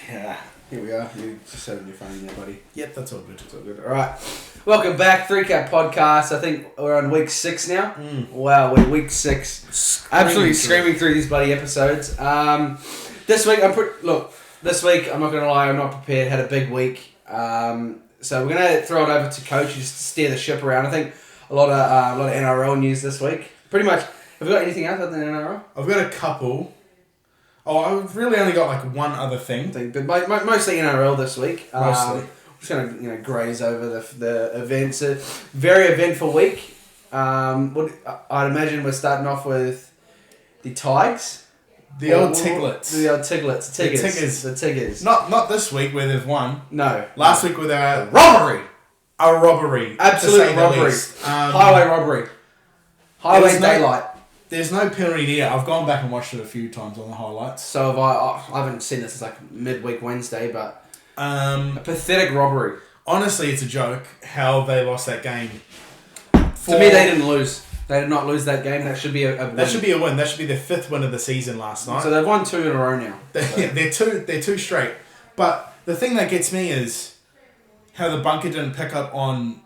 Yeah, here we are. You just said it in your phone there, buddy. Yep, that's all good. It's all good. All right. Welcome back, 3Cap Podcast. I think we're on week 6 now. Wow, we're week 6. Absolutely screaming through these bloody episodes. This week, this week, I'm not going to lie, I'm not prepared. Had a big week. So we're going to throw it over to Coach just to steer the ship around. I think a lot of NRL news this week. Pretty much. Have we got anything else other than NRL? I've got a couple. Oh, I've really only got like one other thing. But mostly NRL this week. Mostly. We're just going to graze over the events. A very eventful week. I'd imagine we're starting off with the Tigers. The old Tiglets. The old Tiglets. The Tigers. Not this week where they've won. No. Last week where they were... Robbery! A robbery. Absolute robbery. Highway robbery. Highway daylight. There's no penalty there. I've gone back and watched it a few times on the highlights. So have I haven't seen this since like midweek Wednesday, but a pathetic robbery. Honestly, it's a joke how they lost that game. To me, they didn't lose. They did not lose that game. That should be a win. That should be a win. That should be their 5th win of the season last night. So they've won 2 in a row now. They're two straight. But the thing that gets me is how the bunker didn't pick up on.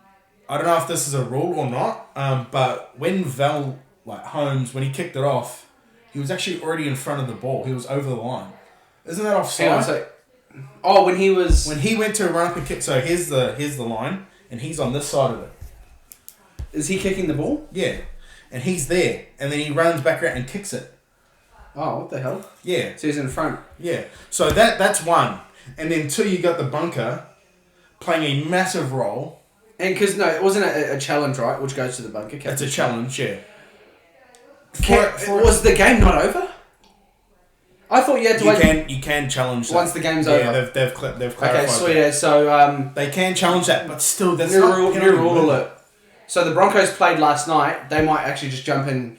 I don't know if this is a rule or not. But when Holmes, when he kicked it off, he was actually already in front of the ball. He was over the line. Isn't that offside? When he went to run up and kick. So here's the line, and he's on this side of it. Is he kicking the ball? Yeah, and he's there, and then he runs back around and kicks it. Oh, what the hell? Yeah. So he's in front. Yeah. So that's one, and then 2, you got the bunker playing a massive role. And because it wasn't a challenge, right? Which goes to the bunker. It's a challenge, yeah. Was the game not over? I thought you had to wait. You can challenge that. Once the game's over. Yeah, they've clarified. Okay, sweet. Yeah, so they can challenge that, but still, that's new rule alert. So the Broncos played last night. They might actually just jump in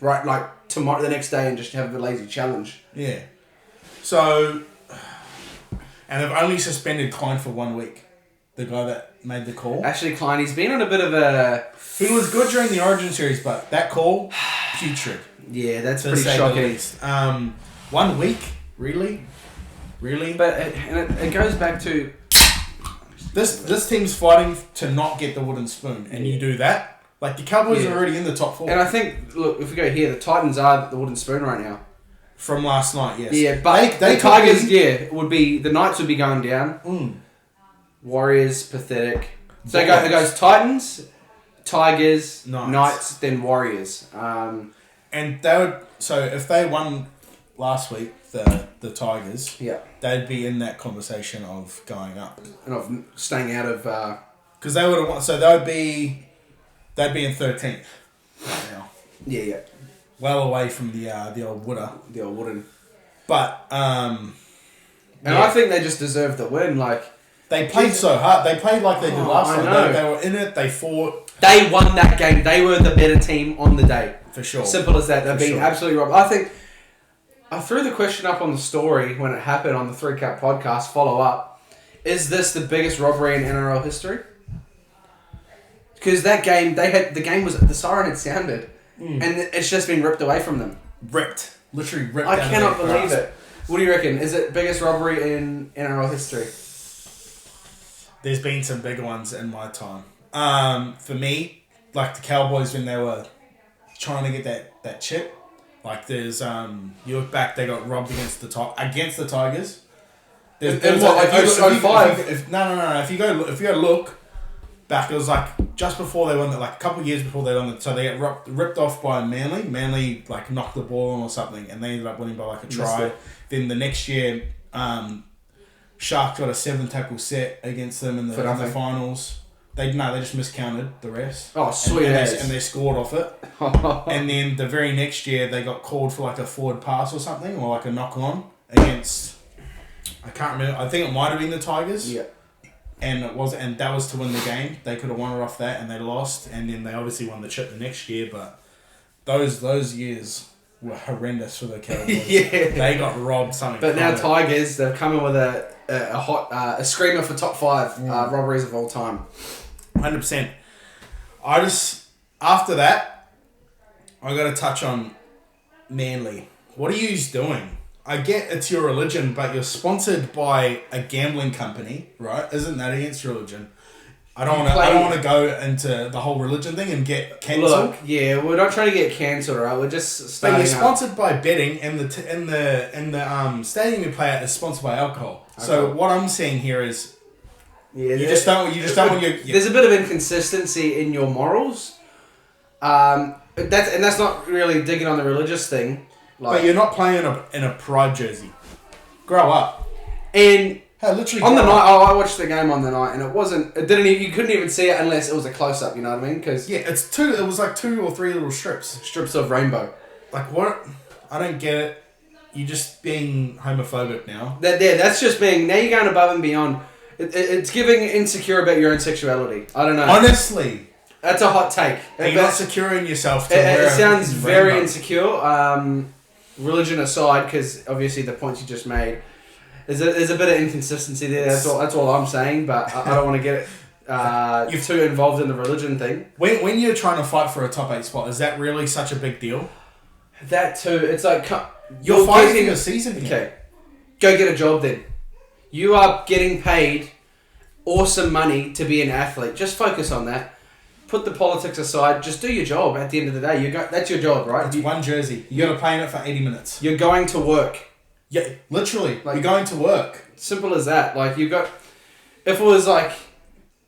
tomorrow, the next day, and just have a lazy challenge. Yeah. So, and they've only suspended Klein for 1 week. The guy that made the call. Actually, Klein, he's been on a bit of a... He was good during the Origin series, but that call, putrid. Yeah, that's pretty shocking. 1 week? Really? But it goes back to... This team's fighting to not get the wooden spoon, and you do that. Like, the Cowboys are already in the top 4. And I think, look, if we go here, the Titans are the wooden spoon right now. From last night, yes. Yeah, but the Tigers, the Knights would be going down. Warriors, pathetic. So it goes Titans, Tigers, Knights, then Warriors. And they would... So, if they won last week, the Tigers, they'd be in that conversation of going up. And of staying out of... Because they would have won... So, they'd be in 13th right now. Yeah. Well away from the old Wooder. The old Wooden. But, And I think they just deserve the win, like... They played so hard. They played like they did last time. They were in it. They fought. They won that game. They were the better team on the day. For sure. Simple as that. They've been absolutely robbed. I think... I threw the question up on the story when it happened on the 3Cap podcast follow-up. Is this the biggest robbery in NRL history? Because that game, the siren had sounded, and it's just been ripped away from them. Literally ripped. I cannot believe it. What do you reckon? Is it biggest robbery in NRL history? There's been some bigger ones in my time. For me, like the Cowboys when they were trying to get that chip. Like there's you look back, they got robbed against the Tigers. If you go look back, it was like just before they won, like a couple of years before they won. So they get ripped off by Manly. Manly like knocked the ball on or something, and they ended up winning by like a try. Then the next year, Sharks got a 7-tackle set against them in the finals. They just miscounted the rest. Oh, sweet and they scored off it. And then the very next year, they got called for like a forward pass or something, or like a knock-on against... I can't remember. I think it might have been the Tigers. Yeah. And that was to win the game. They could have won it off that, and they lost. And then they obviously won the chip the next year, but those years were horrendous for the Cowboys. They got robbed something. But now Tigers, they've come in with a screamer for top 5 robberies of all time. 100%. After that, I got to touch on Manly. What are you doing? I get it's your religion, but you're sponsored by a gambling company, right? Isn't that against religion? I don't want to go into the whole religion thing and get cancelled. Look, yeah, we're not trying to get cancelled, right? We're just starting. But you're sponsored by betting, and the stadium you play at is sponsored by alcohol. Okay. So what I'm seeing here is, you just don't want your. There's a bit of inconsistency in your morals. That's not really digging on the religious thing. Like, but you're not playing in a pride jersey. Grow up. And literally on the night, I watched the game on the night, and you couldn't even see it unless it was a close up. You know what I mean? Because it was like 2 or 3 little strips of rainbow. Like what? I don't get it. You're just being homophobic now. That's just being. Now you're going above and beyond. It's giving insecure about your own sexuality. I don't know. Honestly. That's a hot take. You're not securing yourself to it sounds very insecure. Religion aside, because obviously the points you just made, there's a bit of inconsistency there. That's all I'm saying, but I don't want to get it too involved in the religion thing. When you're trying to fight for a top 8 spot, is that really such a big deal? That too. It's like you're fighting a season here. Okay, go get a job then. You are getting paid awesome money to be an athlete. Just focus on that. Put the politics aside. Just do your job. At the end of the day, that's your job, right? It's one jersey. You got to play in it for 80 minutes. You're going to work. Yeah, literally. Like, you're going to work. Simple as that. Like if it was like,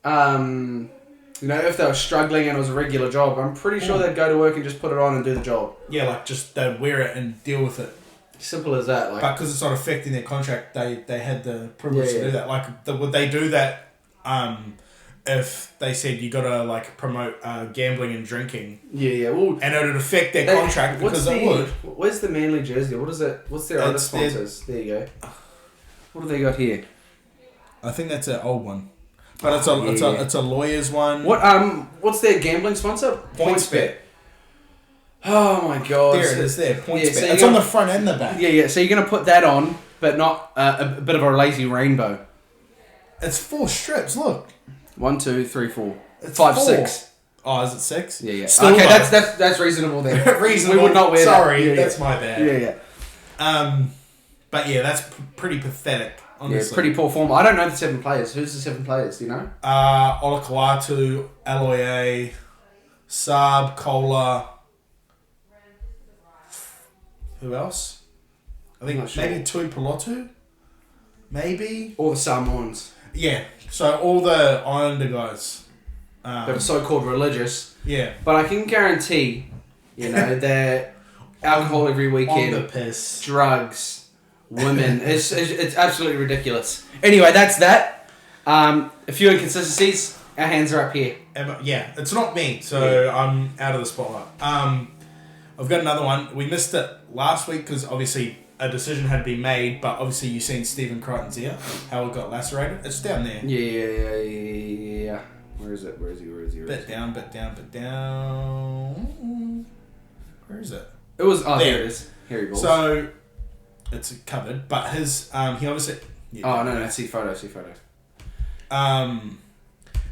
if they were struggling and it was a regular job, I'm pretty sure they'd go to work and just put it on and do the job. Yeah, like just they'd wear it and deal with it. Simple as that. Like, but because it's not affecting their contract, they had the privilege to do that. Like, would they do that? If they said you gotta like promote gambling and drinking, well, and it would affect their contract because it would. Where's the Manly jersey? What is it? What's their other sponsors? There you go. What have they got here? I think that's an old one, but it's a lawyer's one. What's their gambling sponsor? PointsBet. Oh my god! There it is. There, PointsBet. So it's on the front and the back. Yeah. So you're gonna put that on, but not a bit of a lazy rainbow. It's 4 strips. Look. 1, 2, 3, 4, it's 5, 4. 6. Oh, is it 6? Yeah. Still okay, that's reasonable then. Reasonable. We would not wear Sorry, that. that's my bad. Yeah. But yeah, that's pretty pathetic. Honestly. Yeah, pretty poor form. I don't know the 7 players. Who's the 7 players? Do you know? Olakalatu, Aloye, Saab, Kola. Who else? I think maybe Tui Pelotu. Maybe. All the Samoans. Yeah. So all the Islander guys. That are so-called religious. Yeah. But I can guarantee, they're alcohol every weekend. On the piss. Drugs. Women. it's absolutely ridiculous. Anyway, that's that. A few inconsistencies. Our hands are up here. Yeah. It's not me, so I'm out of the spotlight. I've got another one. We missed it last week because obviously a decision had been made, but obviously you've seen Stephen Crichton's ear, how it got lacerated. It's down there. Yeah. Where is he? Bit down. Where is it? It was... Oh, there it is. Hairy balls. So, it's covered, but his... he obviously... Yeah, no. See photo.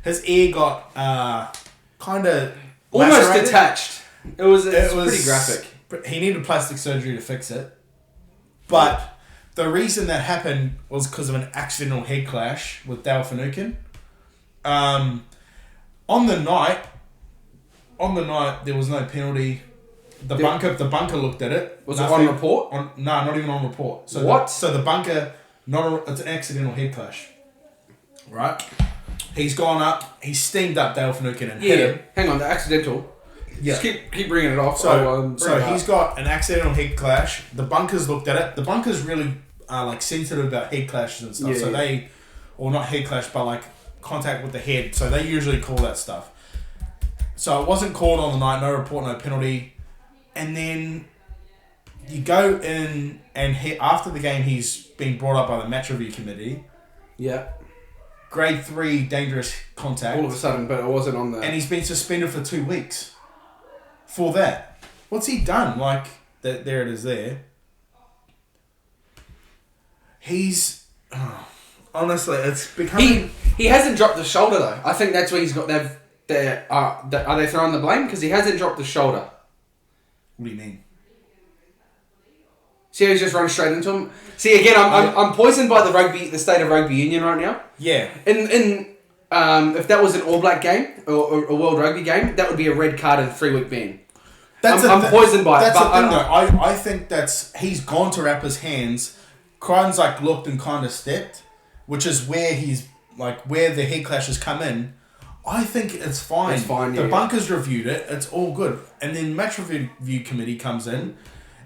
His ear got kind of... almost lacerated. detached. It was pretty graphic. He needed plastic surgery to fix it. But the reason that happened was because of an accidental head clash with Dale Finucane. On the night, there was no penalty. The bunker looked at it. Was it on report? No, not even on report. So what? The bunker, it's an accidental head clash. Right? He's gone up. He's steamed up Dale Finucane and hit him. Hang on, the accidental. Yeah. Just keep bringing it off. So he's got an accidental head clash. The bunkers looked at it. The bunkers really are like sensitive about head clashes and stuff. They, or not head clash, but like contact with the head. So they usually call that stuff. So it wasn't called on the night. No report, no penalty. And then you go in and after the game, he's been brought up by the match review committee. Yeah. Grade 3 dangerous contact. All of a sudden, but it wasn't on the... And he's been suspended for 2 weeks. For that. What's he done? Like, there it is there. He's... honestly, it's becoming... He hasn't dropped the shoulder, though. I think that's where he's got... Are they throwing the blame? Because he hasn't dropped the shoulder. What do you mean? See how he's just run straight into him? See, again, I'm poisoned by the state of rugby union right now. Yeah. If that was an All Black game or a World Rugby game, that would be a red card and 3-week ban. I'm poisoned by it. That's the thing, though. I think he's gone to Rapper's hands. Crichton's like looked and kind of stepped, which is where where the head clashes come in. I think it's fine. It's fine. The bunkers reviewed it. It's all good, and then match review committee comes in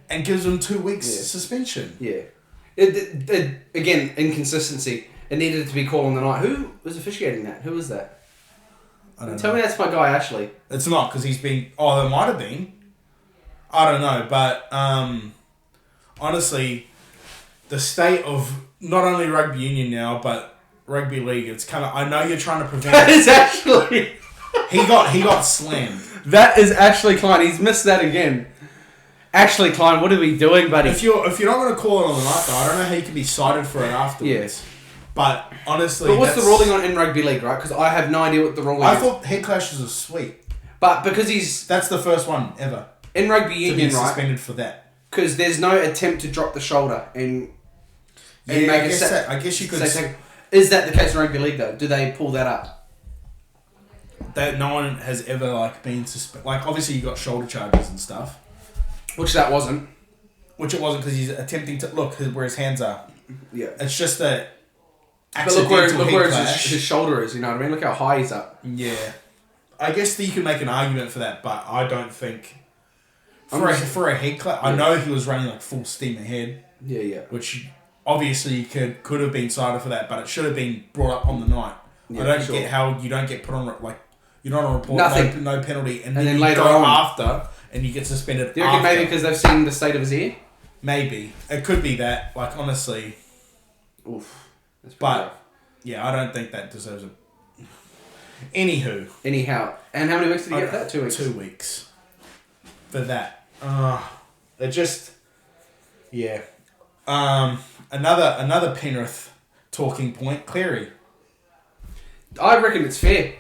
and gives him 2 weeks suspension. Yeah. Again, inconsistency. It needed to be called on the night. Who was officiating that? Who was that? I don't know. Tell me that's my guy, Ashley. It's not, because he's been... Oh, there might have been. I don't know, but honestly, the state of not only rugby union now, but rugby league, it's kind of... I know you're trying to prevent... That is actually... He got slammed. That is Ashley Klein. He's missed that again. Ashley Klein, what are we doing, buddy? If you're not going to call it on the night, though, I don't know how you can be cited for it afterwards. Yes. But honestly, but what's the ruling on in rugby league, right? Because I have no idea what the ruling is. I thought head clashes are sweet. But because that's the first one ever in rugby union, to be right? Suspended for that. Because there's no attempt to drop the shoulder and make I guess you could. Is that the case in rugby league though? Do they pull that up? That no one has ever been suspended. Obviously you got shoulder charges and stuff, which that wasn't. Which it wasn't, because he's attempting to look where his hands are. Yeah, it's just a. But look where his shoulder is, you know what I mean? Look how high he's up. Yeah. I guess that you can make an argument for that, but I don't think... For a head clash... I know he was running full steam ahead. Yeah. Which obviously could have been cited for that, but it should have been brought up on the night. Yeah, I don't get how you don't get put on... you're not on a report, nothing. No penalty, and then you later go on after, and you get suspended. Do you reckon maybe because they've seen the state of his ear? Maybe. It could be that. Honestly... Oof. But... Yeah, I don't think that deserves a... Anyhow. And how many weeks did he get for that? 2 weeks? 2 weeks. For that. It just... Yeah. Another Penrith talking point. Cleary. I reckon it's fair.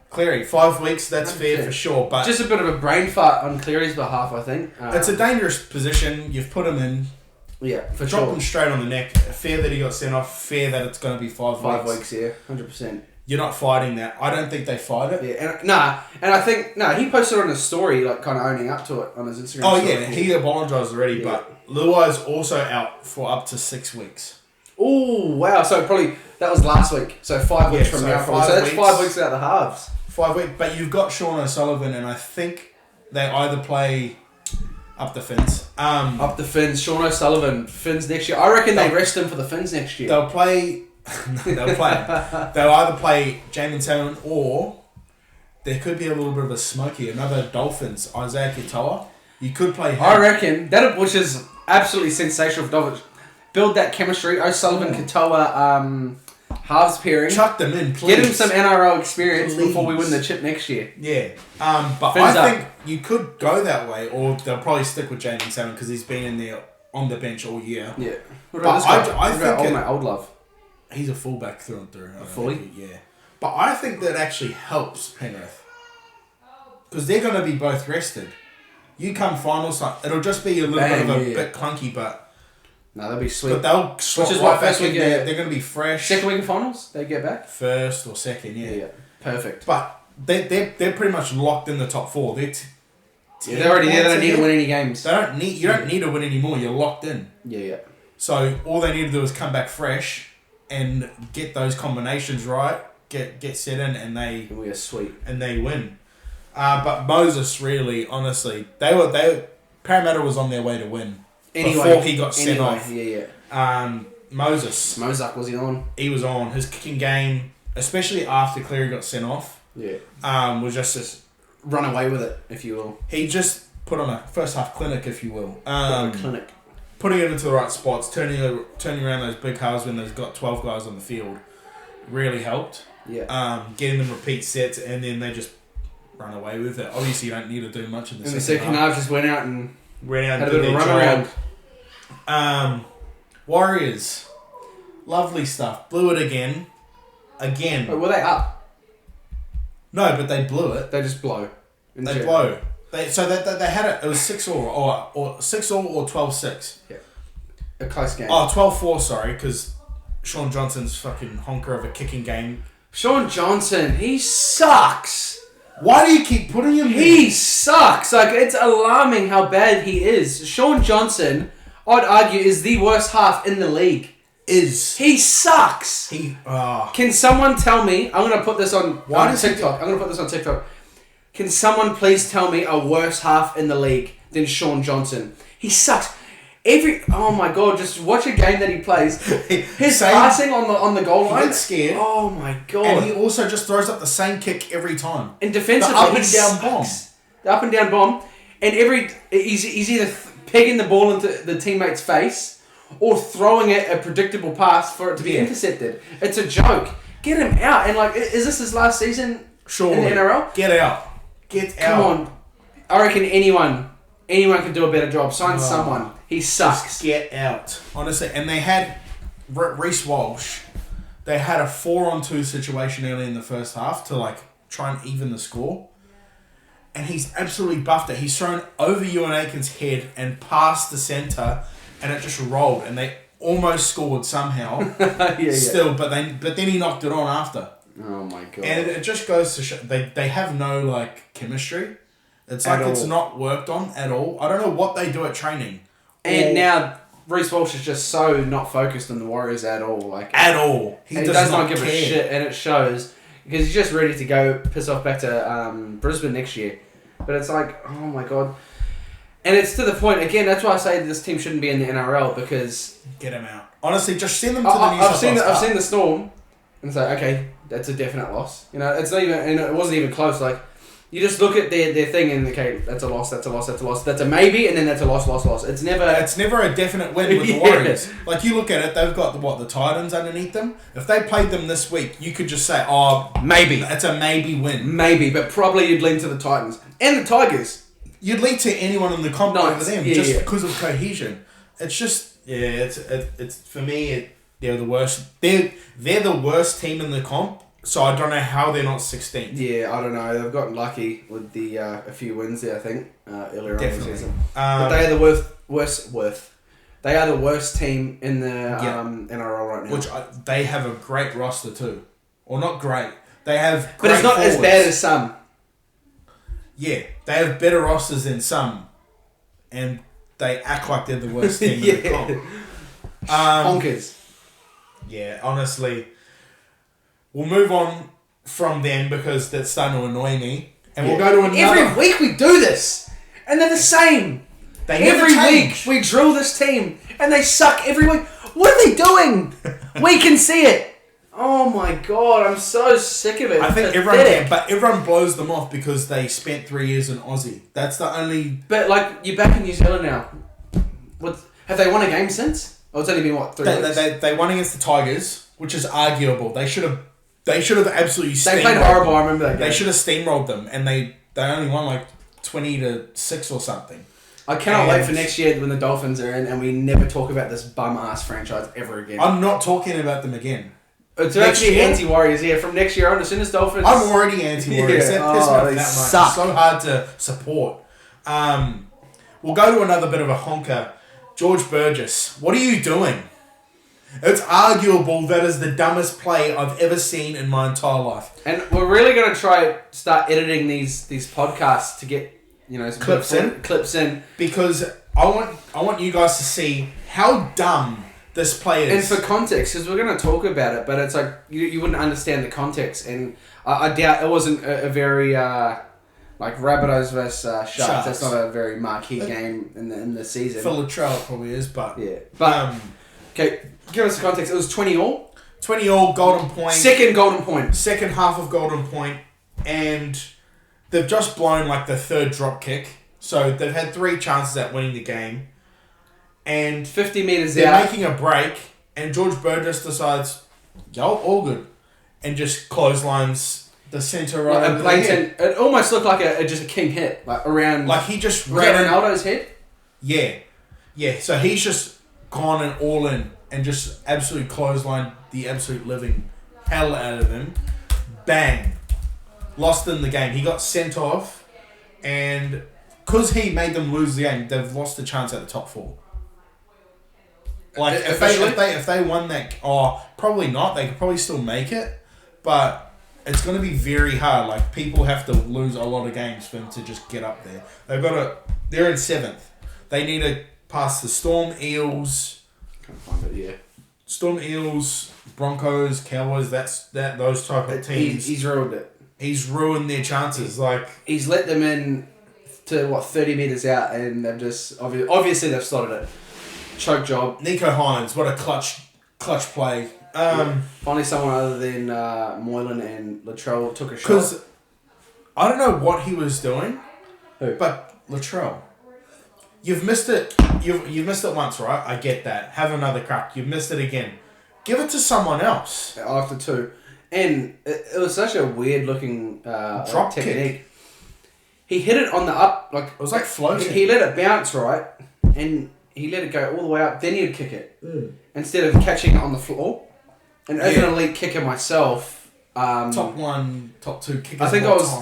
Cleary, 5 weeks, that's fair for sure. But just a bit of a brain fart on Cleary's behalf, I think. It's a dangerous position. You've put him in... Yeah, for Drop sure. him straight on the neck. Fair that he got sent off. Fair that it's going to be 5 weeks. 5 weeks, yeah, 100%. You're not fighting that. I don't think they fight it. Yeah, and I think he posted on his story kind of owning up to it on his Instagram. Oh story. yeah, he apologised already. Yeah. But Luai's also out for up to 6 weeks. Oh wow! So probably that was last week. So 5 weeks from now. So that's 5 weeks out the halves. 5 weeks, but you've got Sean O'Sullivan, and I think they either play. Up the Finns. Up the Finns. Sean O'Sullivan. Finns next year. I reckon they rest him for the Finns next year. They'll play... They'll either play Jamin Salmon, or there could be a little bit of a smoky. Another Dolphins. Isaiah Katoa. You could play him. I reckon. Which is absolutely sensational for Dolphins. Build that chemistry. O'Sullivan, Katoa, halves pairing. Chuck them in, please. Get him some NRL experience before we win the chip next year. Yeah. But Fins I think you could go that way, or they'll probably stick with Jamin Salmon because he's been in there on the bench all year. Yeah. What about this guy? I think old love. He's a fullback through and through. Fully? Yeah. But I think that actually helps Penrith. Because they're going to be both rested. You come finals, it'll just be a little bit clunky, but... No, they'll be sweet. But they'll slot right back in there. They're going to be fresh. Second week of finals, they get back? First or second, yeah. Yeah, perfect. But they're pretty much locked in the top 4. They're already there. They don't need to win any games. You don't need to win anymore. You're locked in. Yeah. So all they need to do is come back fresh and get those combinations right, get set in, and we are sweet. And they win. But Moses, really, honestly, Parramatta was on their way to win. Before he got sent off. Yeah. Moses. Mozak, was he on? He was on. His kicking game, especially after Cleary got sent off, was just run away with it, if you will. He just put on a first half clinic, if you will. Clinic. Putting it into the right spots, turning around those big halves when they've got 12 guys on the field, really helped. Yeah. Getting them repeat sets, and then they just run away with it. Obviously, you don't need to do much in the second half. Just went out and had a bit of a run around. Warriors, lovely stuff. Blew it again. Wait, were they up? No, but they blew it. They just blow. They blow. They had it. It was 6-all or 6-all or 12-6. Yeah. a close game. Oh, 12-4, sorry, because Sean Johnson's fucking honker of a kicking game. Sean Johnson, he sucks. Why do you keep putting him there? He sucks. Like, it's alarming how bad he is. Sean Johnson, I'd argue, is the worst half in the league. He sucks. Can someone tell me? I'm gonna put this on TikTok. I'm gonna put this on TikTok. Can someone please tell me a worse half in the league than Sean Johnson? He sucks. Oh my god! Just watch a game that he plays. His passing on the goal line. He gets scared. Oh my god! And he also just throws up the same kick every time. And defensively, the up and down bomb. The up and down bomb, and he's either pegging the ball into the teammate's face or throwing it a predictable pass for it to be intercepted. It's a joke. Get him out. And like, is this his last season in the NRL? Get out. Come on. I reckon anyone can do a better job. Sign someone. He sucks. Just get out. Honestly. And they had Reece Walsh. They had a 4-on-2 situation early in the first half to like try and even the score. And he's absolutely buffed it. He's thrown over Ewan Aiken's head and past the centre. And it just rolled, and they almost scored somehow. Still, but then he knocked it on after. Oh my god! And it just goes to show they have no like chemistry. It's like it's not worked on at all. I don't know what they do at training. And now Reece Walsh is just so not focused on the Warriors at all. Like at all, he does not give a shit, and it shows because he's just ready to go piss off back to Brisbane next year. But it's like, oh my god. And it's to the point, again, that's why I say this team shouldn't be in the NRL, because... Get them out. Honestly, just send them to the New South Wales I've seen the Storm, and it's like, okay, that's a definite loss. You know, it's not even, and it wasn't even close. Like, you just look at their thing and, okay, that's a loss, that's a loss, that's a loss, that's a maybe, and then that's a loss. It's never a definite win with the Warriors. Like, you look at it, they've got, the Titans underneath them. If they played them this week, you could just say, oh... Maybe. It's a maybe win. Maybe, but probably you'd lean to the Titans. And the Tigers. You'd lead to anyone in the comp over them because of cohesion. It's just it's for me they're the worst. They're the worst team in the comp. So I don't know how they're not 16th. Yeah, I don't know. They've gotten lucky with the a few wins there. I think earlier on in the season. But they are the worst. They are the worst team in the NRL right now. Which they have a great roster too, or not great. They have, but it's not as bad as some. Yeah, they have better rosters than some, and they act like they're the worst team in the comp. Honkers. Yeah, honestly. We'll move on from them because that's starting to annoy me. And we'll go to another... Every week we do this, and they're the same. Every week we drill this team, and they suck every week. What are they doing? We can see it. Oh my god, I'm so sick of it. I think everyone blows them off because they spent 3 years in Aussie. That's the only... But like, you're back in New Zealand now. Have they won a game since? Or it's only been 3 weeks? They won against the Tigers, which is arguable. They should have absolutely steamrolled them. They played horrible, I remember that game. They should have steamrolled them, and they only won 20-6 or something. I cannot wait for next year when the Dolphins are in and we never talk about this bum-ass franchise ever again. I'm not talking about them again. It's actually anti-Warriors, from next year on. As soon as Dolphins... I'm already anti-Warriors. That pisses me off that much. Suck. It's so hard to support. We'll go to another bit of a honker. George Burgess, what are you doing? It's arguable that is the dumbest play I've ever seen in my entire life. And we're really going to try start editing these podcasts to get some clips in because I want you guys to see how dumb this play is. And for context, because we're going to talk about it, but it's like you wouldn't understand the context, and I doubt it wasn't a very Rabbitohs versus Sharks. That's not a very marquee game in the season. For Latrell, it probably is, but yeah. But okay, give us the context. It was 20-all. 20-all, golden point. Second golden point. Second half of golden point, and they've just blown the third drop kick. So they've had 3 chances at winning the game. And 50 metres they're out. making a break, and George Burgess decides, all good. And just clotheslines the centre right over the head. It almost looked like just a king hit. Around... he just ran Ronaldo's head? Yeah. Yeah, so he's just gone and all in and just absolutely clotheslined the absolute living hell out of him. Bang. Lost in the game. He got sent off, and because he made them lose the game, they've lost the chance at the top 4. Like if they won that, probably not. They could probably still make it, but it's going to be very hard. Like people have to lose a lot of games for them to just get up there. They're in 7th. They need to pass the Storm, Eels. Can't find it. Yeah. Storm, Eels, Broncos, Cowboys. Those type of teams. He's ruined it. He's ruined their chances. He's let them in to 30 meters out, and they've just obviously they've slotted it. Choke job. Nico Hines, what a clutch play. Finally, someone other than Moylan and Latrell took a shot. Because I don't know what he was doing. Who? But Latrell, you've missed it. You've missed it once, right? I get that. Have another crack. You've missed it again. Give it to someone else. After 2. And it was such a weird looking drop technique. kick. He hit it on the up, it was like floating. He let it bounce, right? And he let it go all the way up, then he'd kick it. Instead of catching it on the floor. And as an elite kicker myself... top 1, top 2 kickers I think I was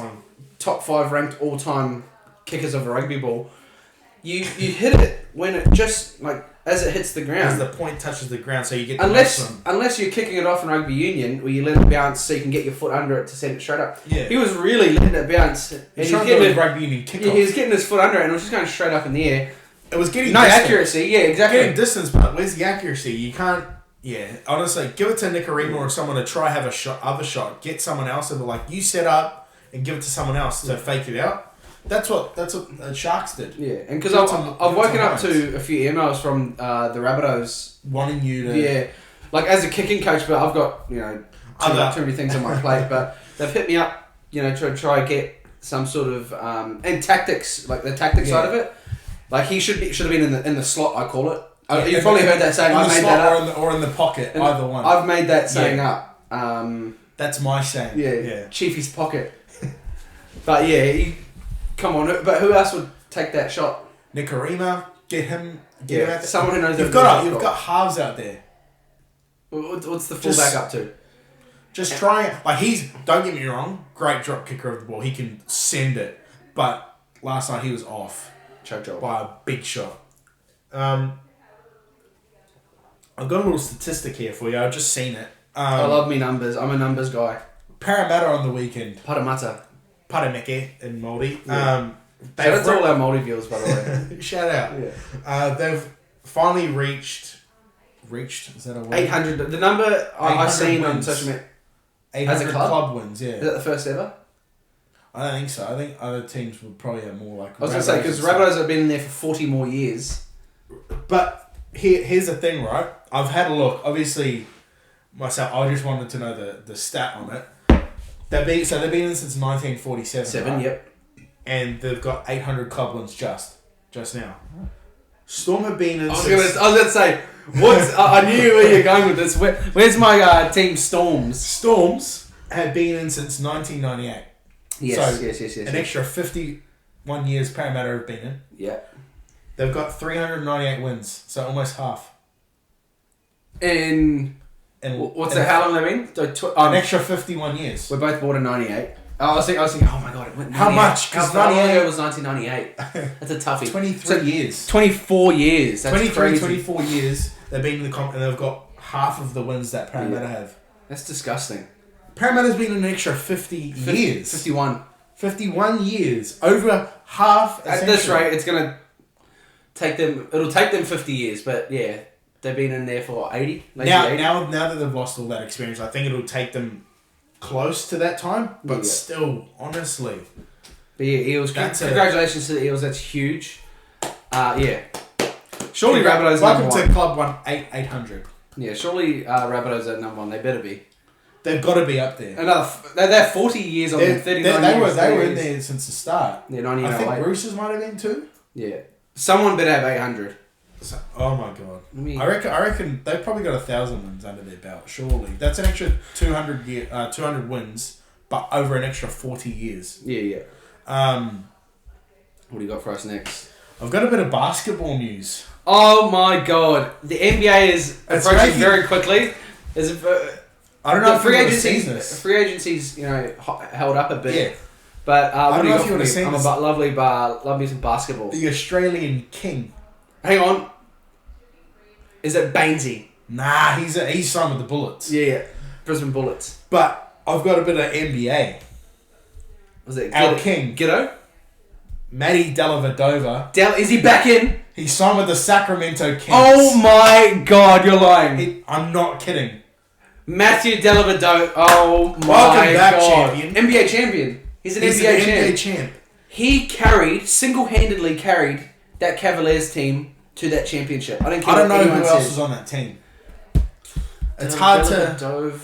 top 5 ranked all-time kickers of a rugby ball. You hit it when it just, as it hits the ground. As the point touches the ground, so you get Unless you're kicking it off in rugby union, where you let it bounce so you can get your foot under it to send it straight up. Yeah. He was really letting it bounce. And he was getting rugby union kickoff. He was getting his foot under it and it was just going straight up in the air. It was getting accuracy, yeah, exactly. Getting distance, but where's the accuracy? You can't. Yeah, honestly, give it to Nicarima or someone to try have other shot. Get someone else and you set up and give it to someone else to fake it out. That's what the Sharks did. Yeah, and because I've woken up to a few emails from the Rabbitohs wanting you to. Yeah, as a kicking coach, but I've got too many things on my plate. But they've hit me up, to try and get some sort of and tactics, the tactics side of it. He should have been in the slot. I call it. Yeah, you've probably heard that saying. I made that up. Or in the pocket, either one. I've made that saying up. That's my saying. Yeah. Chiefy's pocket. But yeah, come on. But who else would take that shot? Nicarima, get him out there. Someone who knows. You've got halves out there. What's the fullback up to? Just try it. Don't get me wrong, great drop kicker of the ball. He can send it. But last night he was off. Choke job. By a big shot. I've got a little statistic here for you. I've just seen it. I love me numbers. I'm a numbers guy. Parramatta on the weekend. Paramata. Parameke in Māori. Yeah. Shout out to all our Māori viewers, by the way. Shout out. Yeah. They've finally reached, is that a word? 800. The number I've seen on social media. 800 as a club wins, yeah. Is that the first ever? I don't think so. I think other teams would probably have more I was going to say, because Rabbitohs have been in there for 40 more years. But here's the thing, right? I've had a look. Obviously, myself, I just wanted to know the stat on it. They've been in since 1947. Right? Yep. And they've got 800 club wins just now. Storm have been in. I was going to say, I knew where you're going with this. Where's my team Storms? Storms have been in since 1998. Yes. An extra 51 years Parramatta have been in. Yeah. They've got 398 wins, so almost half. And what's that? How long have they been? An extra 51 years. We're both born in 98. I was thinking, oh my god, it went 98. How much? How long ago was 1998? That's a toughie. 23 years. 24 years. That's 23, crazy. 24 years they've been in the comp and they've got half of the wins that Parramatta have. That's disgusting. Parramatta's been in an extra 50 years. 51. 51 years. Over half. At this rate, it's going to take them... It'll take them 50 years, but yeah, they've been in there for 80? Now that they've lost all that experience, I think it'll take them close to that time, but still, honestly. But yeah, Eels, congratulations to the Eels, that's huge. Surely Rabbitohs welcome to Club 800. Yeah, surely Rabbitohs are number 1, they better be. They've got to be up there. They're 40 years on them, 39 years. They were in there since the start. Yeah, 1908. I think Roosters might have been too. Yeah. Someone better have 800. Oh my god! I reckon they've probably got 1,000 wins under their belt. Surely that's an extra 200 wins, but over an extra 40 years. Yeah. What do you got for us next? I've got a bit of basketball news. Oh my god! The NBA is approaching very quickly. I don't know if free agency's held up a bit. Yeah. But what do you got for me? Love me some basketball. The Australian king. Hang on. Is it Bainesy? Nah, he's signed with the Bullets. Yeah. Brisbane Bullets. But I've got a bit of NBA. Was it Our king. Giddo? Matty Dellavedova. Is he back in? He signed with the Sacramento Kings. Oh my God, you're lying. I'm not kidding. Matthew Dellavedova. Oh my Welcome back, God. champion. NBA champion. He's an NBA champ. He single-handedly carried that Cavaliers team to that championship. I don't know who else was on that team. It's hard to...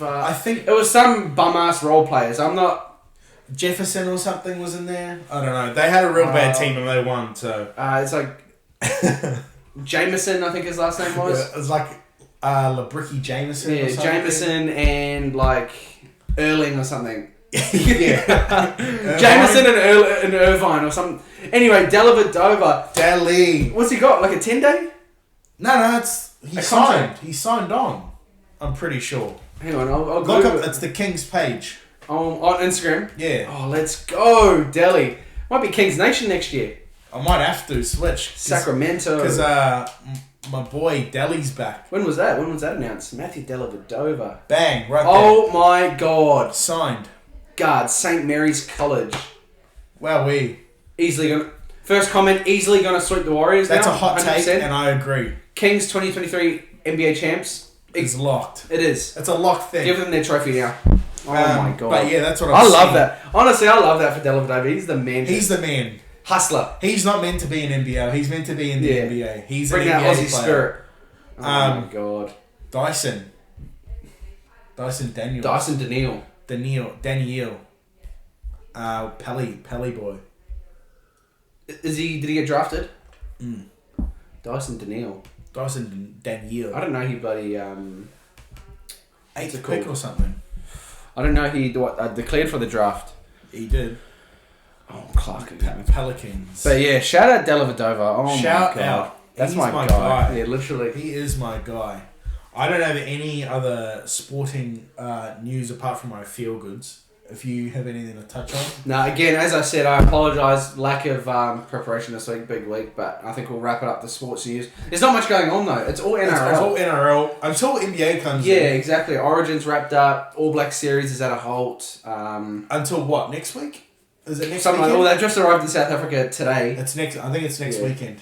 I think... It was some bum-ass role players. I'm not... Jefferson or something was in there. I don't know. They had a real bad team and they won, so... it's like... Jameson, I think his last name was. Yeah, it was like LaBricky Jameson or something. Jameson and like Erling or something. Yeah. Jameson and Irvine or something. Anyway, Dellavedova. Deli. What's he got? Like a 10-day? No, he signed. He signed on. I'm pretty sure. Hang on, I'll look up. It's the Kings page. On Instagram? Yeah. Oh, let's go, Delhi. Might be Kings Nation next year. I might have to switch. Sacramento. Because my boy Delhi's back. When was that? When was that announced? Matthew Dellavedova. Bang, right there. Oh my God. Signed. God, St. Mary's College. Wow, First comment, easily gonna sweep the Warriors. That's now, a hot 100%. take, and I agree. Kings 2023 NBA champs. It's locked. It is. It's a locked thing. Give them their trophy now. Oh my God. But yeah, that's what I love that. Honestly, I love that for Dellavedova. He's the man. He's the man. Hustler. He's not meant to be an NBL. He's meant to be in the NBA. He's bring an that NBA Aussie player. spirit. Oh my God. Dyson Daniel. Dyson Daniel. Daniel. Pelly boy. Did he get drafted? Dyson Daniel. Daniel. I don't know he bloody 8th pick or something. I don't know he declared for the draft. He did. Oh, Clark again. Pelicans. But yeah, shout out Dellavedova. Oh shout my God. out. That's He's my guy. Yeah, literally. He is my guy. I don't have any other sporting news apart from my feel goods. If you have anything to touch on. Now, again, as I said, I apologise. Lack of preparation this week, big week, but I think we'll wrap it up the sports news. There's not much going on though. It's all NRL. It's all NRL until NBA comes in. Yeah, exactly. Origins wrapped up. All Black Series is at a halt. Until what? Next week? Is it next Something weekend? like, they've just arrived in South Africa today. I think it's next weekend.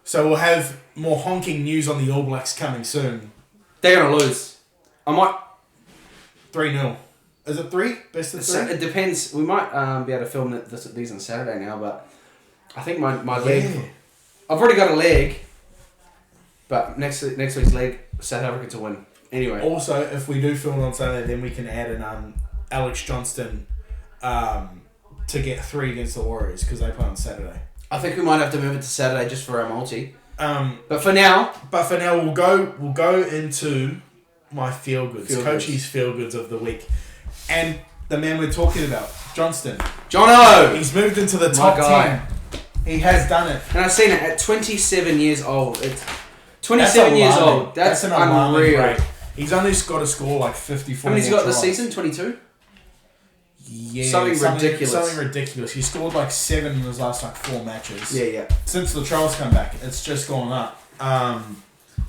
So we'll have more honking news on the All Blacks coming soon. They're going to lose. I might... 3-0. Is it 3? Best of 3? It depends. We might be able to film these on Saturday now, but I think my leg... I've already got a leg, but next week's leg, South Africa to win. Anyway. Also, if we do film on Saturday, then we can add an Alex Johnston to get 3 against the Warriors, because they play on Saturday. I think we might have to move it to Saturday just for our multi. But for now, we'll go into my feel goods, Coachie's feel goods of the week, and the man we're talking about, Johnston. Jono, he's moved into the top 10. He has done it, and I've seen it at 27 years old. It's 27 years old. That's an unreal. Rate. He's only got to score like 54. How many's he got this season? 22. Yeah, something ridiculous. Something ridiculous. He scored like 7 in his last like 4 matches. Yeah. Since the trials come back, it's just gone up.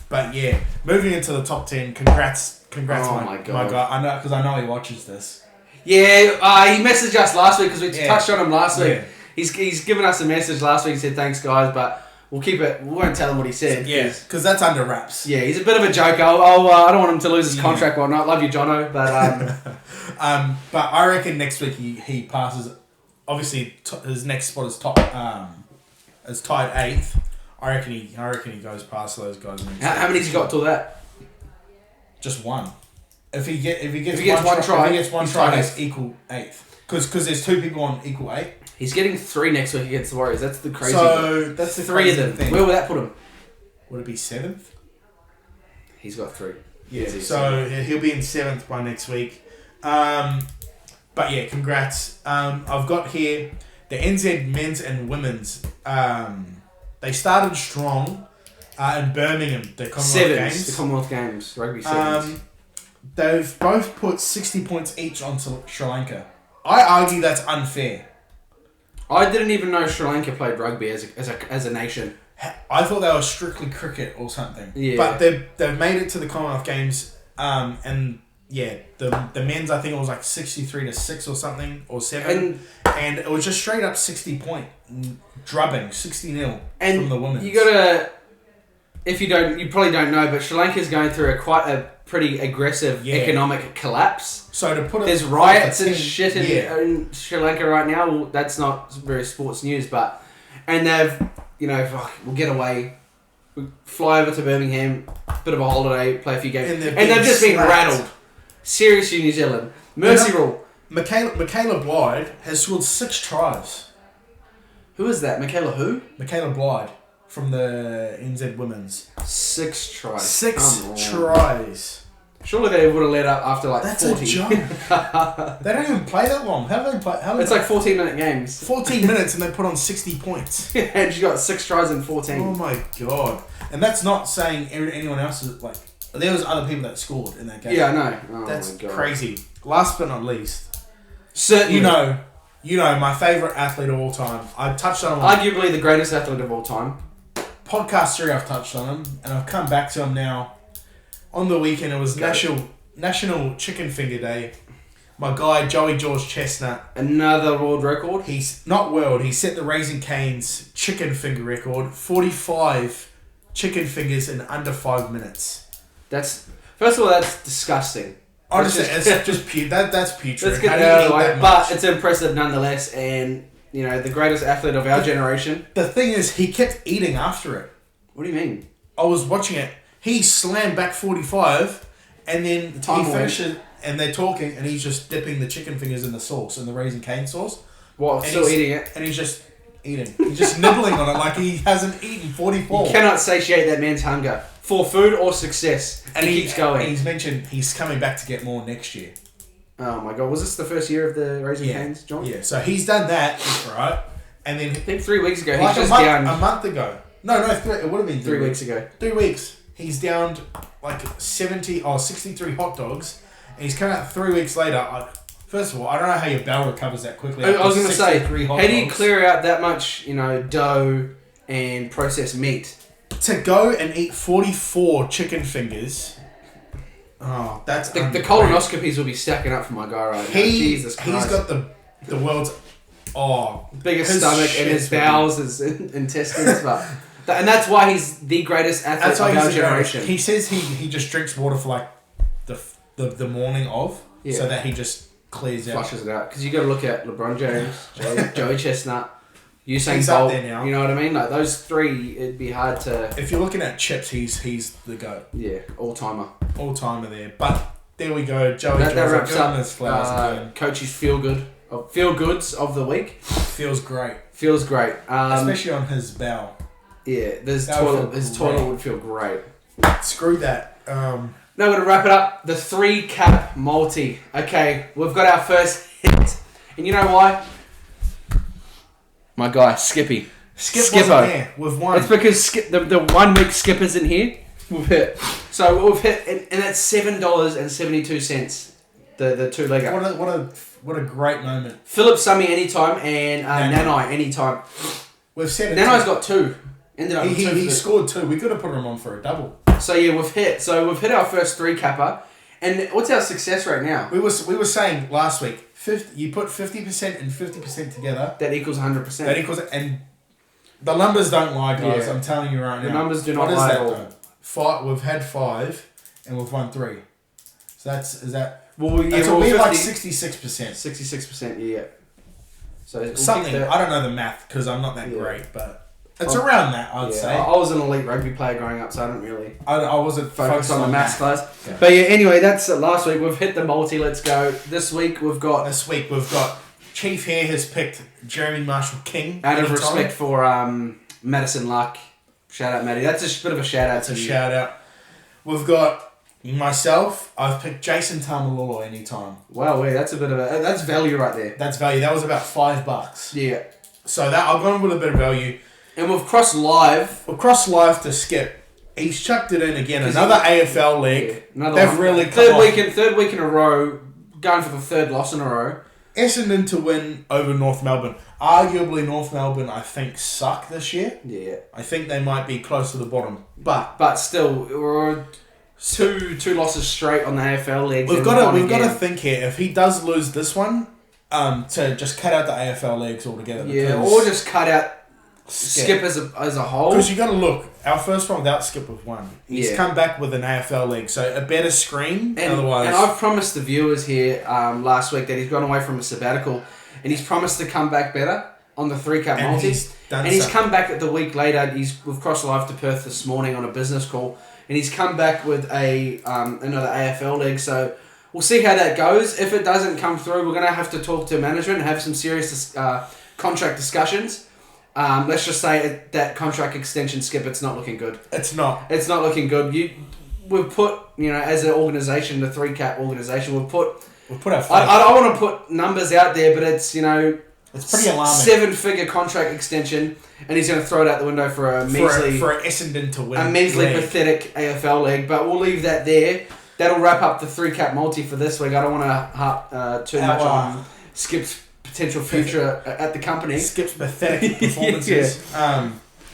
But yeah, moving into the top 10. Congrats, oh my guy. I know because I know he watches this. Yeah, he messaged us last week because we touched on him last week. Yeah. He's given us a message last week. He said thanks guys, but we'll keep it. We won't tell him what he said. Yeah, because that's under wraps. Yeah, he's a bit of a joker. I don't want him to lose his contract. Well, not love you, Jono, but but I reckon next week he passes. Obviously, his next spot is top. Is tied 8th. I reckon he goes past those guys. How many's he got till that? Just 1. If he gets one try, that's equal 8th. Because there's 2 people on equal 8. He's getting 3 next week against the Warriors. That's the crazy. So that's the 3 of them. Thing. Where will that put him? Would it be 7th? He's got 3. Yeah. So he'll be in 7th by next week. But yeah, congrats. I've got here the NZ men's and women's. They started strong in Birmingham. The Commonwealth Games. Rugby sevens. They've both put 60 points each onto Sri Lanka. I argue that's unfair. I didn't even know Sri Lanka played rugby as a nation. I thought they were strictly cricket or something. Yeah. But they've made it to the Commonwealth Games, and yeah, the men's, I think it was like 63-6 or something, or 7, and it was just straight up 60 point drubbing, 60-0 from the women. You gotta, if you probably don't know, but Sri Lanka's going through quite a pretty aggressive economic collapse. So to put it, there's riots and shit in Sri Lanka right now. Well, that's not very sports news, and they've, we'll get away, we fly over to Birmingham, bit of a holiday, play a few games, and they've just been rattled. Seriously, New Zealand. Mercy rule. Michaela Blyde has scored 6 tries. Who is that? Michaela who? Michaela Blyde from the NZ Women's. 6 tries. 6 tries. Surely they would have let up after like That's 40. That's a joke. They don't even play that long. How do they play? It's like 14-minute games. 14 minutes and they put on 60 points. And she got 6 tries in 14. Oh my god. And that's not saying anyone else is like... There was other people that scored in that game. Yeah, I know. Oh that's my god. Crazy. Last but not least. Certainly. You know my favourite athlete of all time. I touched on him. Arguably the greatest athlete of all time. Podcast 3 I've touched on him. And I've come back to him now. On the weekend it was National Chicken Finger Day. My guy Joey George Chestnut. Another world record. He's not world. He set the Raising Cane's chicken finger record. 45 chicken fingers in under 5 minutes. First of all, that's disgusting. Honestly, it's just that's putrid. Let's get that out of the way. But it's impressive nonetheless, and the greatest athlete of our generation. The thing is, he kept eating after it. What do you mean? I was watching it. He slammed back 45, and then he finishes, and they're talking, and he's just dipping the chicken fingers in the sauce, in the Raising Cane sauce. What? Still eating it? And he's just eating. He's just nibbling on it like he hasn't eaten 44. You cannot satiate that man's hunger for food or success. And he keeps going. And he's mentioned he's coming back to get more next year. Oh my god, was this the first year of the Raising Cane's, John? Yeah, so he's done that, right? And then I think 3 weeks ago, like he's just down. A month ago. No, it would have been 3 weeks ago. 3 weeks. He's downed like 63 hot dogs, and he's coming out 3 weeks later. First of all, I don't know how your bowel recovers that quickly. I was going to say, how do you dogs. clear out that much, dough and processed meat? To go and eat 44 chicken fingers. Oh, that's the colonoscopies will be stacking up for my guy right now. Jesus Christ. He's got the world's biggest stomach and his bowels, his intestines, and that's why he's the greatest athlete of our generation. He says he just drinks water for like the morning of, so that he just clears out, flushes it out. Because you got to look at LeBron James, Joey Chestnut, Usain he's Bolt. Up there now. You know what I mean? Like those 3, it'd be hard to. If you're looking at chips, he's the GOAT. Yeah, all timer there. But there we go. Joey that wraps up his flowers Coach's feel goods of the week. Feels great. Especially on his bowel. Yeah, his toilet would feel great. Screw that. Now we're going to wrap it up. The 3-cap multi. Okay, we've got our first hit. And you know why? My guy, Skippy. Skipper. There. We've won. It's because the 1 week Skipper's in here. We've hit. So we've hit, and that's $7.72. The 2-legger. What a great moment. Philip Summy anytime and Nanai anytime. We've said it. Nanai's got 2. Ended up with 2. He scored 2. We could have put him on for a double. So yeah, we've hit our first 3-capper. And what's our success rate now? We were saying last week, you put 50% and 50% together. That equals 100%. And the numbers don't lie, guys. Yeah. I'm telling you right now. The numbers do not lie at all. We've had 5 and we've won 3. So that's well, yeah, that's like 66%. 66%, yeah. So something. I don't know the math because I'm not that great, but it's around that, I'd say. I was an elite rugby player growing up, so I don't really. I wasn't focused on the maths class. Yeah. But yeah, anyway, that's last week. We've hit the multi. Let's go. This week we've got Chief here has picked Jeremy Marshall King. Out of respect for Madison Luck. Shout out, Maddie. That's a bit of a shout out to you. Shout out. We've got myself. I've picked Jason Tamalolo anytime. Wow, that's a bit of that's value right there. That's value. That was about $5. Yeah. So I've gone with a bit of value. And we've crossed live. To Skip. He's chucked it in again. Another AFL leg. Yeah, They've really come third week in a row, going for the 3rd loss in a row. Essendon to win over North Melbourne. Arguably, North Melbourne, I think, suck this year. Yeah. I think they might be close to the bottom. But still, we're two losses straight on the AFL leagues. We've got to think here. If he does lose this one, to just cut out the AFL leagues altogether. Yeah, or just cut out Skip as a whole. Because you got to look. Our first one without Skip was one. He's come back with an AFL league, so a better screen. Otherwise, and I've promised the viewers here last week that he's gone away from a sabbatical, and he's promised to come back better on the 3-cap multi. He's come back the week later. We've crossed live to Perth this morning on a business call, and he's come back with another AFL league. So we'll see how that goes. If it doesn't come through, we're going to have to talk to management and have some serious contract discussions. Let's just say that contract extension, Skip, it's not looking good. It's not looking good. We've put, as an organisation, the 3-cap organisation, we've put our faith. I don't want to put numbers out there, but it's, it's pretty alarming. 7-figure contract extension, and he's going to throw it out the window for a measly... For Essendon to win. A measly, pathetic AFL league, but we'll leave that there. That'll wrap up the 3-cap multi for this week. I don't want to harp too much on Skip's potential future at the company. Skip's pathetic performances.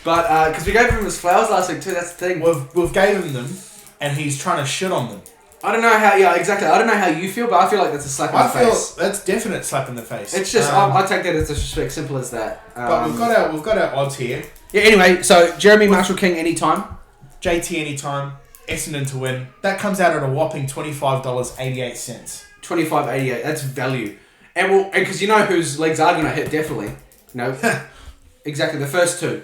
But because we gave him his flowers last week too, that's the thing. We've gave him them, and he's trying to shit on them. I don't know how. Yeah, exactly. I don't know how you feel, but I feel like that's a slap in the face. That's definite slap in the face. It's just I take that as disrespect. Simple as that. But we've got our odds here. Yeah. Anyway, so Jeremy Marshall King anytime, JT anytime, Essendon to win. That comes out at a whopping $25.88. $25.88. That's value. And because whose legs are going to hit definitely. Exactly the first two.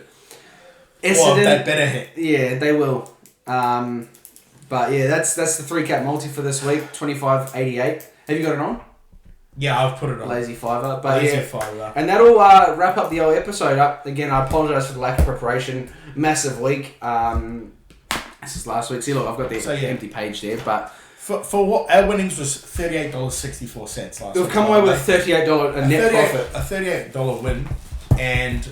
Essendon, well, they better hit. Yeah, they will. But yeah, that's the 3-cap multi for this week. $25.88. Have you got it on? Yeah, I've put it on. Lazy fiver. But Lazy fiver. And that'll wrap up the old episode up. Again, I apologise for the lack of preparation. Massive week. This is last week. See, look, I've got the empty page there, but. For what our winnings was $38.64 last week. We've come away with $38 net profit. A $38 win, and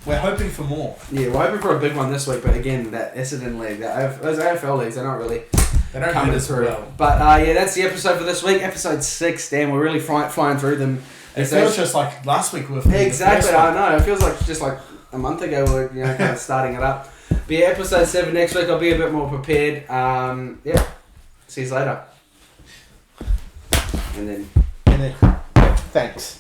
we're hoping for more. Yeah, we're hoping for a big one this week, but again, that Essendon league, those AFL leagues, they don't come through. Well. But that's the episode for this week, episode 6. Damn, we're really flying through them. It feels just like last week we were exactly. I know. It feels like just like a month ago we were kind of starting it up. But yeah, episode 7 next week. I'll be a bit more prepared. See you later. And then thanks.